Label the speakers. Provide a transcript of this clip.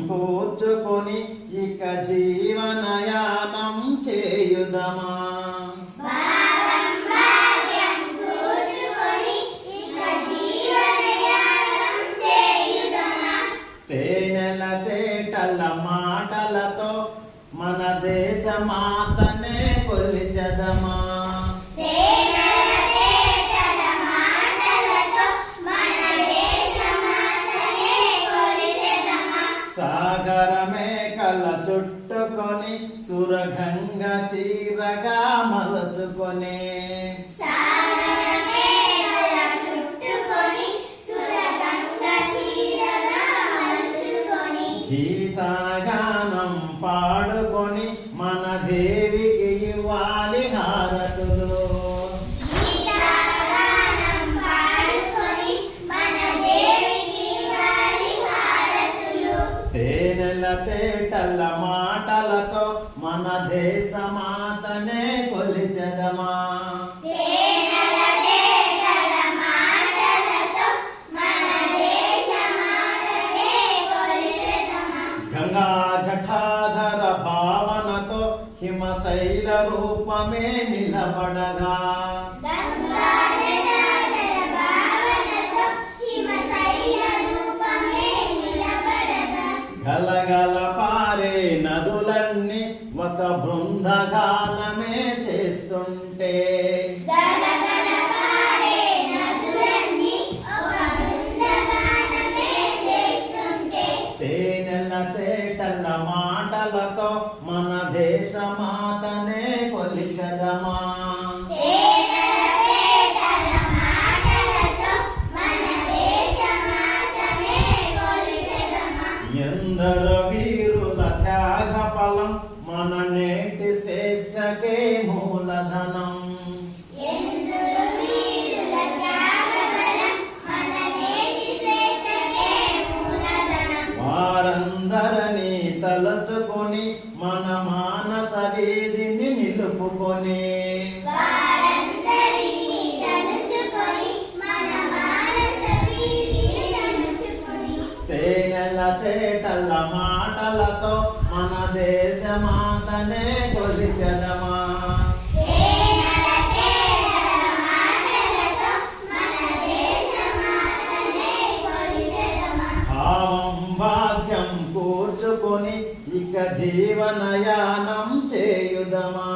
Speaker 1: కూర్చుకొని ఇక జీవనయానం చేయుదమా. తేనెల తేటల మాటలతో మన దేశ మాతనే కొలిచెదమా. సాగర మేకల చుట్టుకొని సురగంగ చీరగా మలుచుకొని గీతగానం పాడుకొని మన దేవికి ఇవ్వాలి హారతులు. తేనెల తేటల మాటలతో మన దేశ మాతనే కొలిచెదమా. గంగా జఠాధర భావనతో హిమశైల రూపమే నిలబడగా గలగల పారే నదులన్నీ ఒక బృందగానమే చేస్తుంటే తేనెల తేటల మాటలతో మన దేశ మాతనే కొలిచెదమా. ఎందరో వీరుల త్యాగ ఫలం మన నేటి స్వేచ్ఛకే మూలధనం. వారందరినీ తలచుకొని మన మానస వీధిని నిలుపుకొని తేనెల తేటల మాటలతో మన దేశ మాతనే కొలిచెదమా. భావం భాగ్యం కూర్చుకొని ఇక జీవనయానం చేయుదమా.